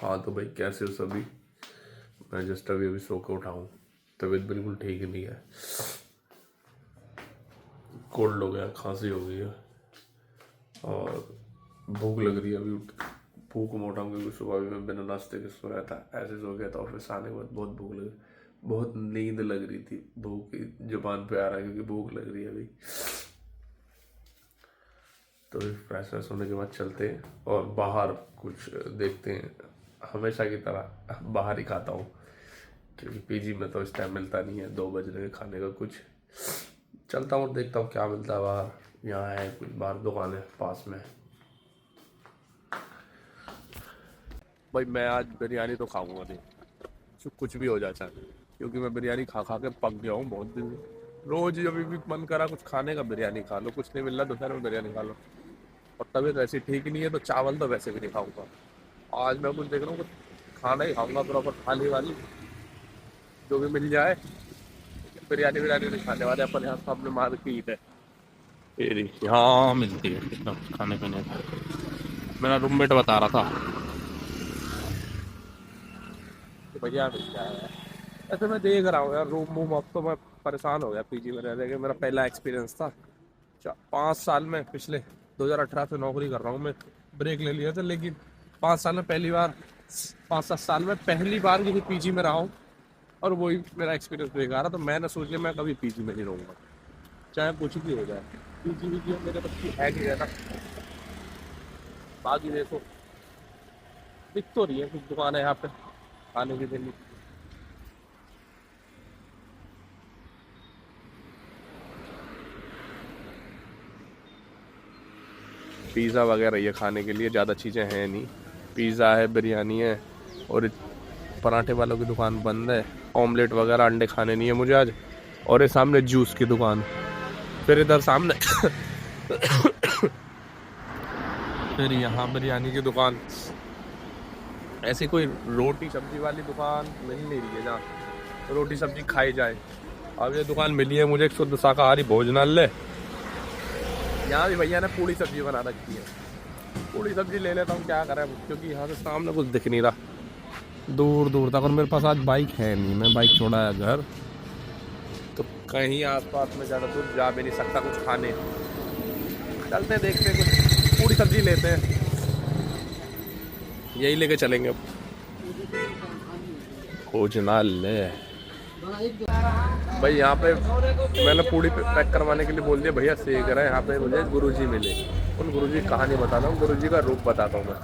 हाँ तो भाई कैसे हो सभी। मैं जस्ट अभी अभी सो के उठा हूँ। तबीयत बिल्कुल ठीक नहीं है। कोल्ड हो गया, खांसी हो गई है और भूख लग रही है अभी उठ। भूख मोटा हूँ क्योंकि सुबह भी मैं बिना नाश्ते के सोया था, ऐसे सो गया था। ऑफिस आने के बाद बहुत भूख लगी, बहुत नींद लग रही थी। भूख की जुबान पे आ रहा है क्योंकि भूख लग रही है अभी। तो फ्रेश फ्रेश होने के बाद चलते हैं और बाहर कुछ देखते हैं। हमेशा की तरह बाहर ही खाता हूँ क्योंकि पीजी में तो इस टाइम मिलता नहीं है 2 बज रहे खाने का कुछ। चलता हूँ, देखता हूँ क्या मिलता है बाहर। यहाँ है कुछ बाहर दुकान है पास में। भाई मैं आज बिरयानी तो खाऊंगा नहीं, कुछ भी हो जाए चाहे, क्योंकि मैं बिरयानी खा खा के पक गया हूँ बहुत दिन से। रोज जब भी मन करा कुछ खाने का बिरयानी खा लो, कुछ नहीं मिल रहा दोपहर में बिरयानी खा लो। और तबीयत वैसे ठीक ही नहीं है तो चावल तो वैसे भी नहीं खाऊंगा। आज मैं कुछ देख रहा हूँ, कुछ खाना ही खाऊंगा प्रॉपर थाली वाली, जो भी मिल जाए। बिरयानी बिरयानी नहीं खाने वाले अपन, यहाँ सामने मार्केट है तेरी, यहाँ मिलती है कितना कुछ खाने पीने का। मेरा रूममेट बता रहा था कि भैया मिल जाए। ऐसे मैं देख रहा हूँ यार रूम वूम, अब तो मैं परेशान हो गया पीजी में रह रह के। मेरा पहला एक्सपीरियंस था 5 साल में, पिछले 2018 से नौकरी कर रहा हूँ मैं। ब्रेक ले लिया था लेकिन 5 साल में पहली बार, 5-7 साल में पहली बार किसी पीजी में रहा हूँ। और वही मेरा एक्सपीरियंस बेकार है, तो मैंने सोच लिया मैं कभी पीजी में नहीं रहूँगा, चाहे कुछ भी हो जाए। पीजी वीजी मेरे बच्ची है नहीं रहना। बाकी देखो, दिख तो रही है कुछ दुकान है यहाँ पे खाने की देने। पिज़्ज़ा वगैरह ये खाने के लिए ज़्यादा चीज़ें हैं नहीं। पिज़्ज़ा है, बिरयानी है, और पराठे वालों की दुकान बंद है। ऑमलेट वगैरह अंडे खाने नहीं है मुझे आज। और ये सामने जूस की दुकान, फिर इधर सामने फिर यहाँ बिरयानी की दुकान। ऐसी कोई रोटी सब्जी वाली दुकान मिल नहीं रही है जहाँ रोटी सब्जी खाई जाए। अब ये दुकान मिली है मुझे, एक शुद्ध शाकाहारी भोजनालय। यहाँ भी भैया ने पूड़ी सब्जी बना रखी है। पूड़ी सब्जी ले लेता हूँ, क्या करें, क्योंकि यहाँ से सामने कुछ दिख नहीं रहा दूर दूर तक। और मेरे पास आज बाइक है नहीं, मैं बाइक छोड़ा है घर, तो कहीं आसपास में ज़्यादा दूर जा भी नहीं सकता कुछ खाने। चलते हैं, देखते हैं, कुछ पूड़ी सब्जी लेते हैं, यही लेके चलेंगे अब। भोजनालय भाई, यहाँ पे मैंने पूड़ी पैक करवाने के लिए बोल दिया, भैया सेक रहे हैं। यहाँ पे मुझे गुरुजी मिले। उन गुरुजी की कहानी बताता हूँ, गुरुजी का रूप बताता हूँ मैं।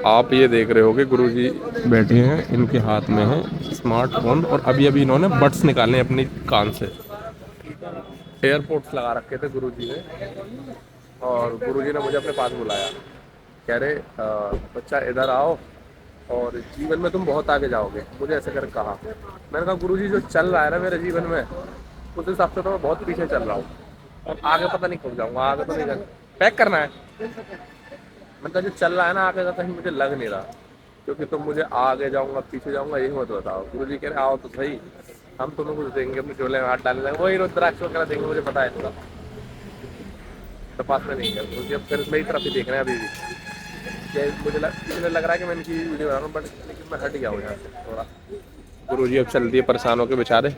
आप ये देख रहे होगे गुरुजी बैठे हैं, इनके हाथ में है स्मार्टफोन, और अभी अभी इन्होंने बड्स निकाले अपने कान से। एयरपोर्ट्स लगा रखे थे गुरुजी ने, और गुरुजी ने मुझे अपने पास बुलाया। कह रहे बच्चा इधर आओ और जीवन में तुम बहुत आगे जाओगे, मुझे ऐसे कर कहा। मैंने कहा गुरुजी जो चल रहा है ना मेरे जीवन में, उस हिसाब से तो मैं बहुत पीछे चल रहा हूँ और आगे पता नहीं कब जाऊँगा। आगे तो नहीं पैक करना है, मतलब जो चल रहा है ना आगे का कहीं मुझे लग नहीं रहा, क्योंकि तुम मुझे आगे जाऊँगा पीछे जाऊँगा यही मत बताओ। गुरुजी कह रहे आओ तो सही, हम तुम्हें कुछ देंगे, अपने झोले में हाथ डालने देंगे, वही रुद्राक्ष वगैरह देंगे, मुझे पता है इसका। तो पास में नहीं है गुरुजी, अब फिर मेरी तरफ ही देख रहे हैं अभी भी। मुझे लग रहा है कि मैं इनकी वीडियो बना रहा हूँ, बट लेकिन मैं हट गया हूँ यहाँ से थोड़ा। गुरुजी अब चल दिए परेशान होकर बेचारे।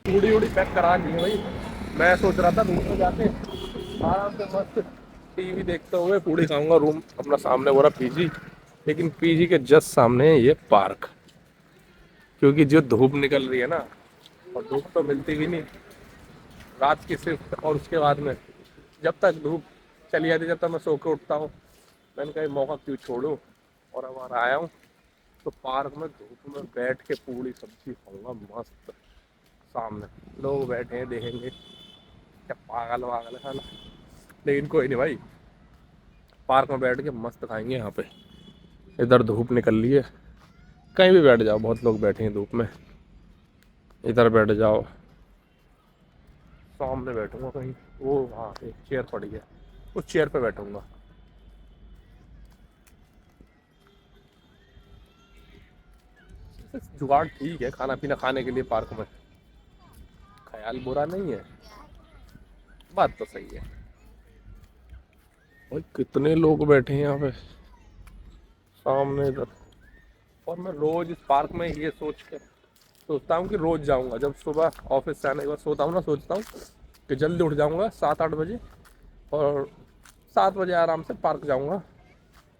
पूड़ी उड़ी पैक करा ली है भाई। मैं सोच रहा था रूम में जाके आराम से मस्त टीवी देखते हुए पूड़ी खाऊंगा। रूम अपना सामने हो रहा पीजी, लेकिन पीजी के जस्ट सामने है ये पार्क। क्योंकि जो धूप निकल रही है ना, और धूप तो मिलती भी नहीं रात की सिर्फ, और उसके बाद में जब तक धूप चली जाती जब तक मैं सो के उठता हूँ। मैंने कहा मौका क्यों छोड़ूं, और अब आया हूँ तो पार्क में धूप में बैठ के पूड़ी सब्जी खाऊंगा मस्त। सामने लोग बैठे हैं, देखेंगे क्या पागल वागल है साला, लेकिन कोई नहीं भाई, पार्क में बैठ के मस्त खाएंगे। यहाँ पे इधर धूप निकल रही है, कहीं भी बैठ जाओ, बहुत लोग बैठे हैं धूप में, इधर बैठ जाओ। सामने बैठूंगा कहीं, वो हाँ एक चेयर पड़ी है, उस चेयर पे बैठूंगा। जुगाड़ ठीक है खाना पीना खाने के लिए पार्क में, ख्याल बुरा नहीं है, बात तो सही है। भाई कितने लोग बैठे हैं यहाँ पे सामने इधर। और मैं रोज इस पार्क में ये सोच के सोचता हूँ कि रोज जाऊँगा, जब सुबह ऑफिस से आने के बाद सोता हूँ ना, सोचता हूँ कि जल्दी उठ जाऊँगा 7-8 बजे, और 7 बजे आराम से पार्क जाऊँगा,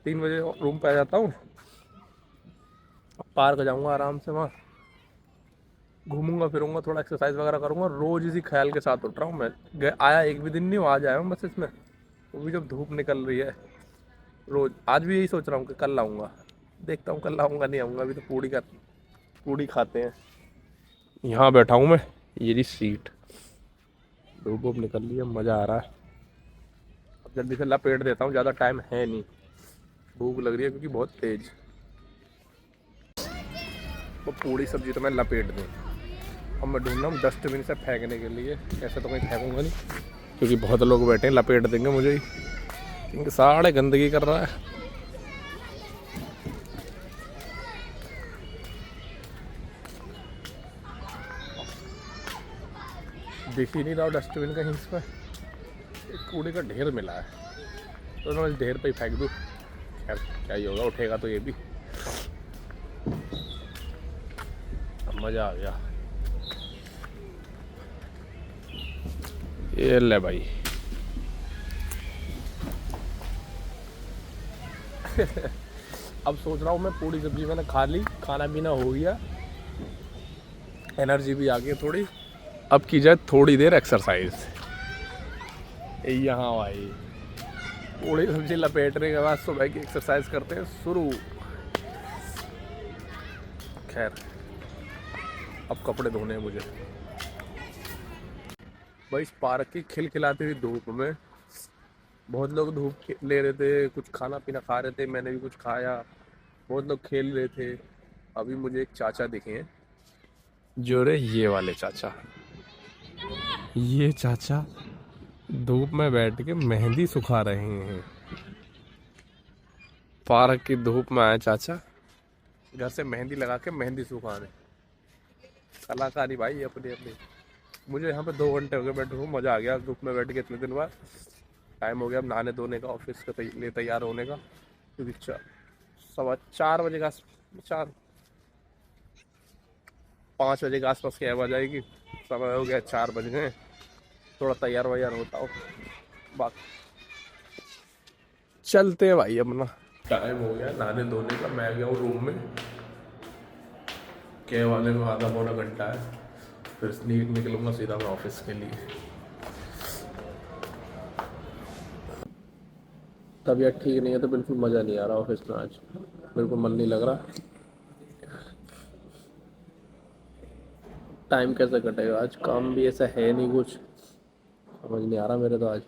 3 बजे रूम पे आ जाता हूँ, पार्क जाऊँगा आराम से, वहाँ घूमूंगा फिरूंगा, थोड़ा एक्सरसाइज वगैरह करूँगा। रोज इसी ख्याल के साथ उठ रहा हूँ मैं। आया एक भी दिन नहीं, आज आया हूँ बस इसमें, वो भी जब धूप निकल रही है। रोज आज भी यही सोच रहा हूँ कि कल आऊँगा, देखता हूँ कल आऊँगा नहीं आऊँगा, अभी तो पूड़ी खाते हैं। यहाँ बैठा हूँ मैं, ये रही सीट, धूप वूप निकल रही है, मज़ा आ रहा है। अब जल्दी से लपेट देता हूँ, ज़्यादा टाइम है नहीं, भूख लग रही है क्योंकि बहुत तेज। वो पूड़ी सब्जी तो मैं लपेट दूँ। अब मैं ढूंढ रहा हूँ डस्टबिन से फेंकने के लिए, ऐसे तो कहीं फेंकूंगा नहीं क्योंकि बहुत लोग बैठे हैं, लपेट देंगे मुझे ही, क्योंकि साढ़े गंदगी कर रहा है। दिख ही नहीं रहा डस्टबिन कहीं इसमें, एक कूड़े का ढेर मिला है, तो मैं इस ढेर पे ही फेंक दूँ। खैर क्या ही होगा, उठेगा तो ये भी। अब मज़ा आ गया। ये ले भाई अब सोच रहा हूँ मैं, पूरी सब्जी मैंने खा ली, खाना पीना हो गया, एनर्जी भी आ गई थोड़ी, अब की जाए थोड़ी देर एक्सरसाइज। यहाँ भाई पूरी सब्जी लपेटने के बाद सुबह की एक्सरसाइज करते हैं शुरू। खैर अब कपड़े धोने हैं मुझे। भाई इस पार्क की खिलखिलाती हुई धूप में बहुत लोग धूप ले रहे थे, कुछ खाना पीना खा रहे थे, मैंने भी कुछ खाया, बहुत लोग खेल रहे थे। अभी मुझे एक चाचा दिखे हैं, जो रे ये वाले चाचा, ये चाचा धूप में बैठ के मेहंदी सुखा रहे हैं। पार्क की धूप में आए चाचा, घर से मेहंदी लगा के मेहंदी सुखाने। कलाकारी भाई अपनी अपनी। मुझे यहाँ पे 2 घंटे हो गए बैठे हुए, मज़ा आ गया धूप में बैठ के इतने दिन बाद। टाइम हो गया अब नहाने धोने का, ऑफिस के लिए तैयार होने का, क्योंकि 4 बजे का, 5 बजे के आसपास कैब आ जाएगी। समय हो गया 4 बज गए, थोड़ा तैयार वैयार होता हो, बाकी चलते हैं भाई अपना। टाइम हो गया नहाने धोने का, मैं गया हूँ रूम में, कैब वाले को आधा पौना घंटा है, फिर निकलूँगा सीधा मैं ऑफिस के लिए। तबीयत ठीक नहीं है तो बिल्कुल मज़ा नहीं आ रहा ऑफिस में, आज बिल्कुल मन नहीं लग रहा। टाइम कैसे कटेगा आज, काम भी ऐसा है नहीं कुछ, समझ नहीं आ रहा मेरे तो आज।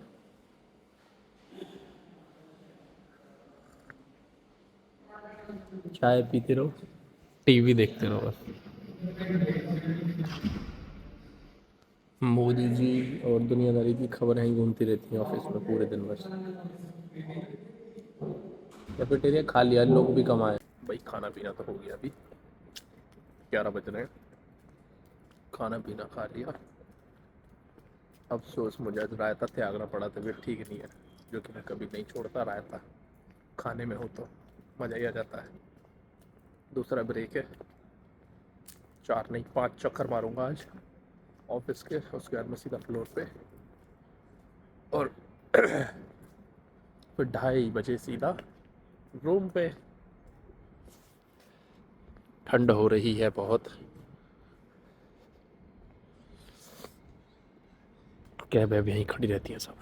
चाय पीते रहो, टीवी देखते रहो बस। मोदी जी और दुनियादारी की खबरें ही घूमती रहती हैं ऑफिस में पूरे दिन बस। कैफेटेरिया खा लिया, लोग भी कम आए भाई। खाना पीना तो हो गया, अभी 11 बज रहे हैं, खाना पीना खा लिया। अफसोस मुझे आज रायता त्यागना पड़ा, तबीयत ठीक नहीं है, जो कि मैं कभी नहीं छोड़ता। रायता खाने में हो तो मज़ा ही आ जाता है। दूसरा ब्रेक है, 4 नहीं 5 चक्कर मारूंगा आज ऑफिस के, उसके बाद मैं सीधा फ्लोर पे, और फिर 2:30 बजे सीधा रूम पे। ठंड हो रही है बहुत, कैब वैब यहीं खड़ी रहती है सब।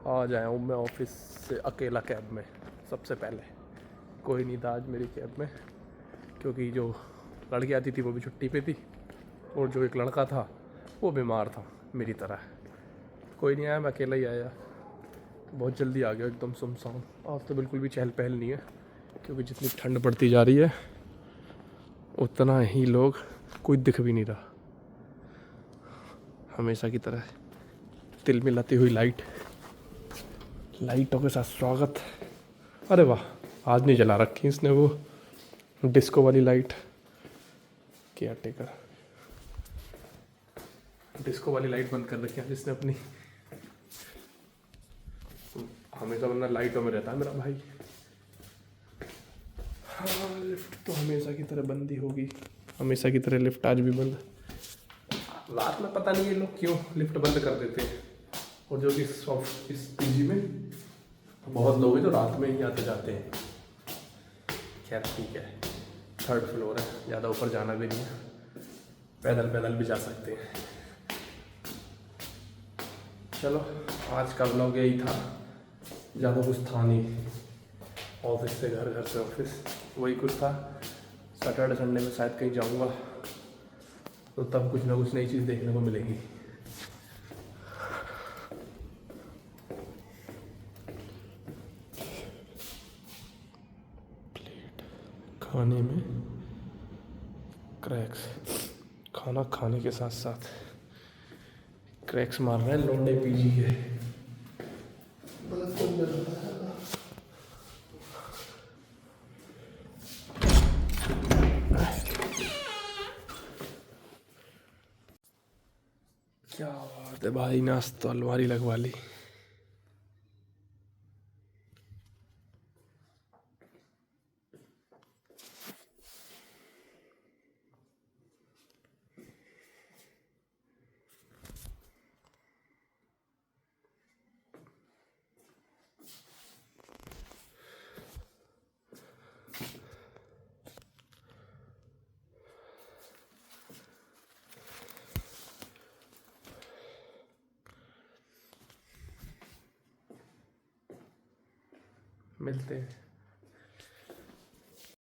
आ जाया हूँ मैं ऑफिस से अकेला कैब में। सबसे पहले कोई नहीं था आज मेरी कैब में, क्योंकि जो लड़की आती थी वो भी छुट्टी पे थी, और जो एक लड़का था वो बीमार था मेरी तरह। कोई नहीं आया, मैं अकेला ही आया। बहुत जल्दी आ गया, एकदम सुनसान। आज तो बिल्कुल भी चहल पहल नहीं है, क्योंकि जितनी ठंड पड़ती जा रही है उतना ही लोग, कोई दिख भी नहीं रहा। हमेशा की तरह तिल मिलाती हुई लाइट, लाइटों के साथ स्वागत। अरे वाह, आज नहीं जला रखी इसने वो डिस्को वाली लाइट। केयर टेकर डिस्को वाली लाइट बंद कर रखी है जिसने अपनी। हमेशा वरना लाइटों में रहता है मेरा भाई। हाँ, लिफ्ट तो हमेशा की तरह बंद ही होगी। हमेशा की तरह लिफ्ट आज भी बंद। रात में पता नहीं ये लोग क्यों लिफ्ट बंद कर देते हैं। और जो कि सॉफ्ट इस पीजी में बहुत लोग हैं जो रात में ही आते जाते हैं। खैर ठीक है, 3rd फ्लोर है, ज़्यादा ऊपर जाना भी नहीं है, पैदल पैदल भी जा सकते हैं। चलो आज का व्लॉग यही था, ज़्यादा कुछ था नहीं। ऑफिस से घर, घर से ऑफिस, वही कुछ था। सैटरडे संडे में शायद कहीं जाऊंगा तो तब कुछ ना कुछ नई चीज़ देखने को मिलेगी। प्लेट खाने में क्रैक्स, खाना खाने के साथ साथ क्रैक्स मार रहे हैं लौंडे पीजी के। क्या बात है भाई, नाश्ता तो अलमारी लगवा ली। मिलते हैं।